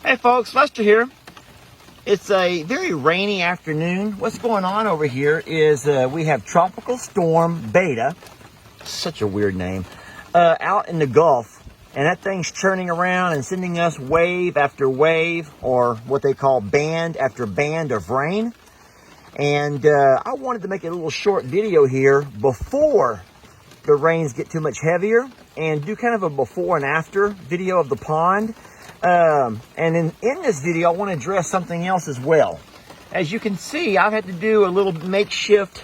Hey folks, Lester here. It's a very rainy afternoon. What's going on over here is we have Tropical Storm Beta, such a weird name, out in the Gulf. And that thing's churning around and sending us wave after wave, or what they call band after band of rain. And I wanted to make a little short video here before the rains get too much heavier and do kind of a before and after video of the pond. And in this video, I want to address something else as well. As you can see, I've had to do a little makeshift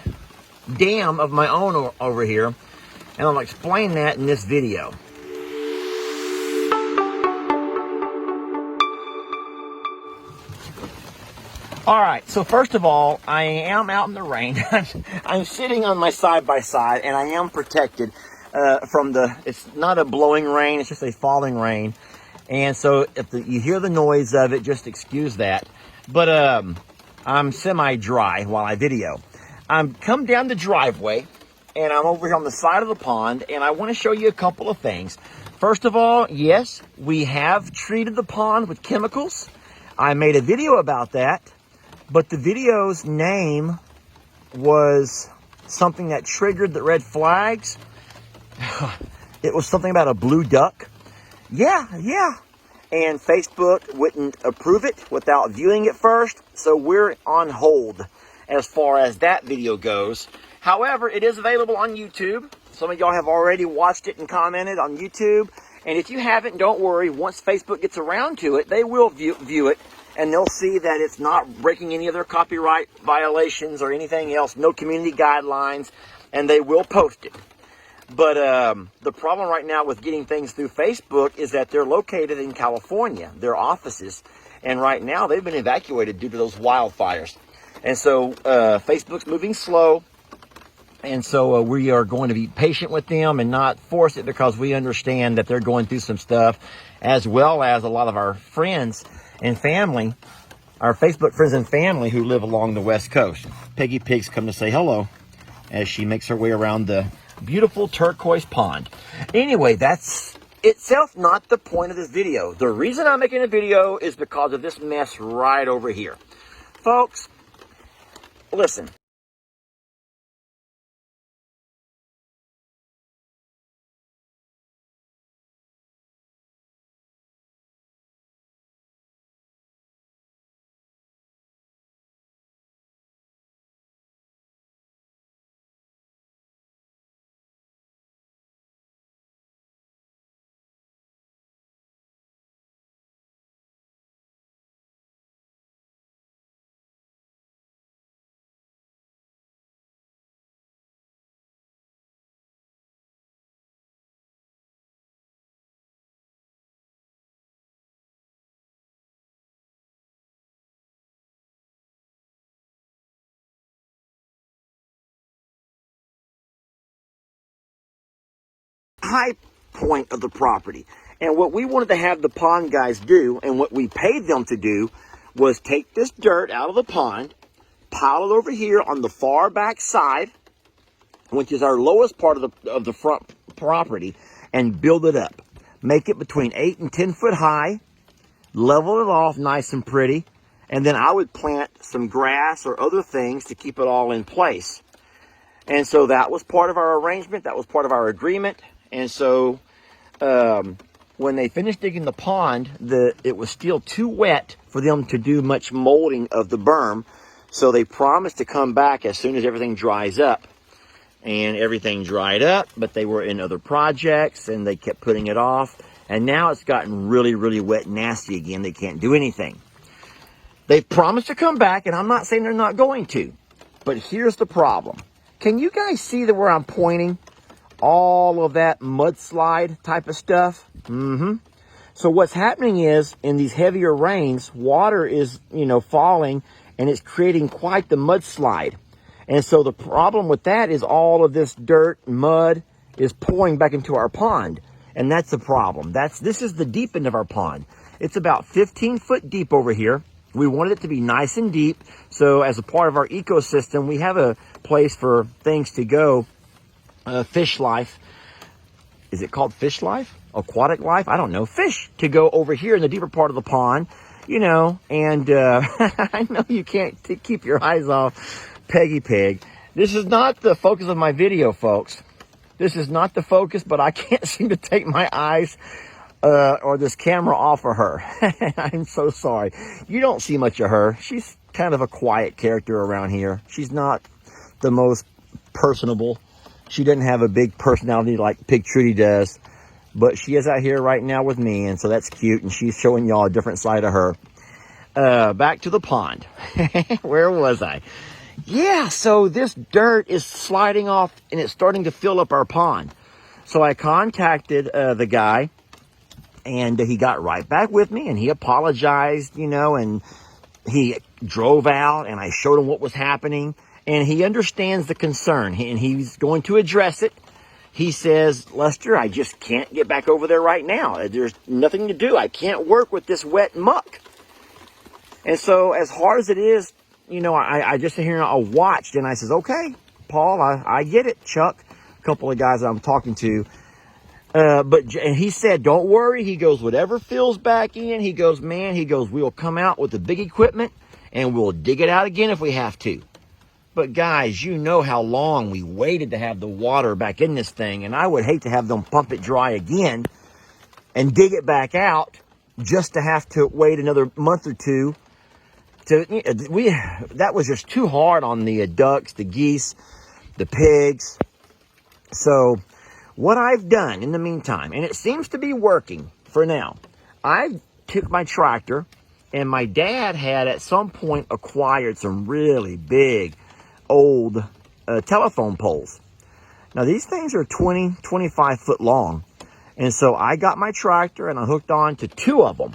dam of my own over here, and I'll explain that in this video. All right, so first of all, I am out in the rain. I'm sitting on my side-by-side, and I am protected from it's not a blowing rain, it's just a falling rain. And so if you hear the noise of it, just excuse that. But I'm semi-dry while I video. I'm come down the driveway, and I'm over here on the side of the pond, and I want to show you a couple of things. First of all, yes, we have treated the pond with chemicals. I made a video about that, but the video's name was something that triggered the red flags. It was something about a blue duck. Yeah. And Facebook wouldn't approve it without viewing it first. So we're on hold as far as that video goes. However, it is available on YouTube. Some of y'all have already watched it and commented on YouTube. And if you haven't, don't worry. Once Facebook gets around to it, they will view it. And they'll see that it's not breaking any other copyright violations or anything else. No community guidelines. And they will post it. But the problem right now with getting things through Facebook is that they're located in California, their offices. And right now they've been evacuated due to those wildfires. And so Facebook's moving slow. And so we are going to be patient with them and not force it, because we understand that they're going through some stuff, as well as a lot of our friends and family, our Facebook friends and family who live along the West Coast. Peggy Pig's come to say hello as she makes her way around the beautiful turquoise pond. Anyway, that's itself not the point of this video. The reason I'm making a video is because of this mess right over here. Folks, listen. High point of the property. And what we wanted to have the pond guys do, and what we paid them to do, was take this dirt out of the pond, pile it over here on the far back side, which is our lowest part of the front property, and build it up. Make it between 8 and 10 foot high, level it off nice and pretty, and then I would plant some grass or other things to keep it all in place. And so that was part of our arrangement. That was part of our agreement. And so when they finished digging the pond, it was still too wet for them to do much molding of the berm. So they promised to come back as soon as everything dries up. And everything dried up, but they were in other projects, and they kept putting it off. And now it's gotten really, really wet and nasty again. They can't do anything. They've promised to come back, and I'm not saying they're not going to. But here's the problem. Can you guys see where I'm pointing? All of that mudslide type of stuff. So what's happening is, in these heavier rains, water is, falling, and it's creating quite the mudslide. And so the problem with that is all of this dirt, mud, is pouring back into our pond. And that's the problem. This is the deep end of our pond. It's about 15 foot deep over here. We wanted it to be nice and deep. So as a part of our ecosystem, we have a place for things to go. Fish life. Is it called fish life? Aquatic life? I don't know. Fish to go over here in the deeper part of the pond. you know, and I know you can't keep your eyes off Peggy Pig. This is not the focus of my video, folks. This is not the focus, but I can't seem to take my eyes or this camera off of her. I'm so sorry. You don't see much of her. She's kind of a quiet character around here. She's not the most personable. She doesn't have a big personality like Pig Trudy does, but she is out here right now with me, and so that's cute, and she's showing y'all a different side of her. Back to the pond. Where was I? Yeah, so this dirt is sliding off, and it's starting to fill up our pond. So I contacted the guy, and he got right back with me, and he apologized, you know, and he drove out, and I showed him what was happening, and he understands the concern, and he's going to address it. He says, Lester, I just can't get back over there right now. There's nothing to do. I can't work with this wet muck. And so as hard as it is, you know, I just sit here and I watched, and I says, okay, Paul, I get it, Chuck, a couple of guys I'm talking to. And he said, don't worry. He goes, whatever fills back in, he goes, man, he goes, we'll come out with the big equipment and we'll dig it out again if we have to. But guys, you know how long we waited to have the water back in this thing, and I would hate to have them pump it dry again and dig it back out just to have to wait another month or two. That was just too hard on the ducks, the geese, the pigs. So what I've done in the meantime, and it seems to be working for now, I took my tractor, and my dad had at some point acquired some really big old telephone poles. Now these things are 20, 25 foot long. And so I got my tractor and I hooked on to two of them.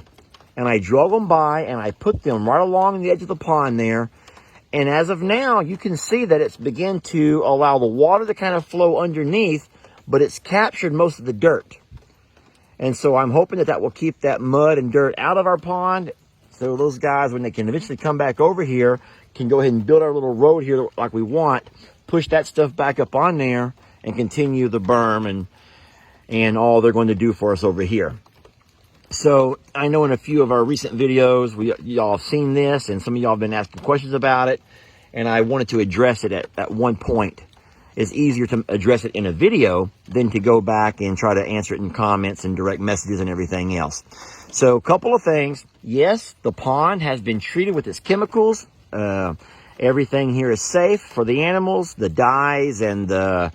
And I drove them by and I put them right along the edge of the pond there. And as of now, you can see that it's begun to allow the water to kind of flow underneath, but it's captured most of the dirt. And so I'm hoping that that will keep that mud and dirt out of our pond. So those guys, when they can eventually come back over here, can go ahead and build our little road here like we want, push that stuff back up on there, and continue the berm and all they're going to do for us over here. So I know in a few of our recent videos, y'all have seen this, and some of y'all have been asking questions about it, and I wanted to address it at one point. It's easier to address it in a video than to go back and try to answer it in comments and direct messages and everything else. So a couple of things. Yes, the pond has been treated with its chemicals. Everything here is safe for the animals, the dyes and the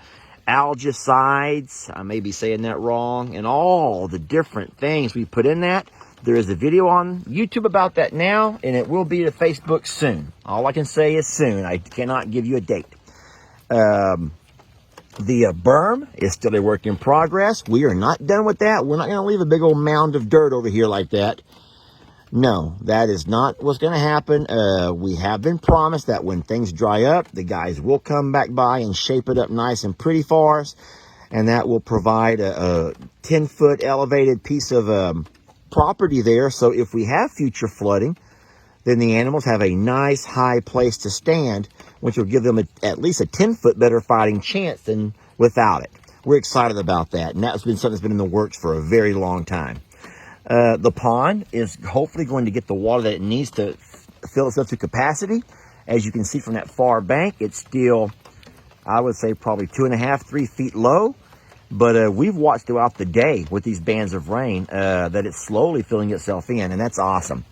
algicides, I may be saying that wrong, and all the different things we put in that. There is a video on YouTube about that now, and it will be to Facebook soon. All I can say is soon. I cannot give you a date. The berm is still a work in progress. We are not done with that. We're not going to leave a big old mound of dirt over here like that. No, that is not what's going to happen. We have been promised that when things dry up, the guys will come back by and shape it up nice and pretty for us. And that will provide a 10-foot elevated piece of property there. So if we have future flooding, then the animals have a nice high place to stand, which will give them at least a 10-foot better fighting chance than without it. We're excited about that. And that's been something that's been in the works for a very long time. The pond is hopefully going to get the water that it needs to fill itself to capacity. As you can see from that far bank, it's still, I would say, probably 2.5, 3 feet low. But we've watched throughout the day with these bands of rain that it's slowly filling itself in, and that's awesome.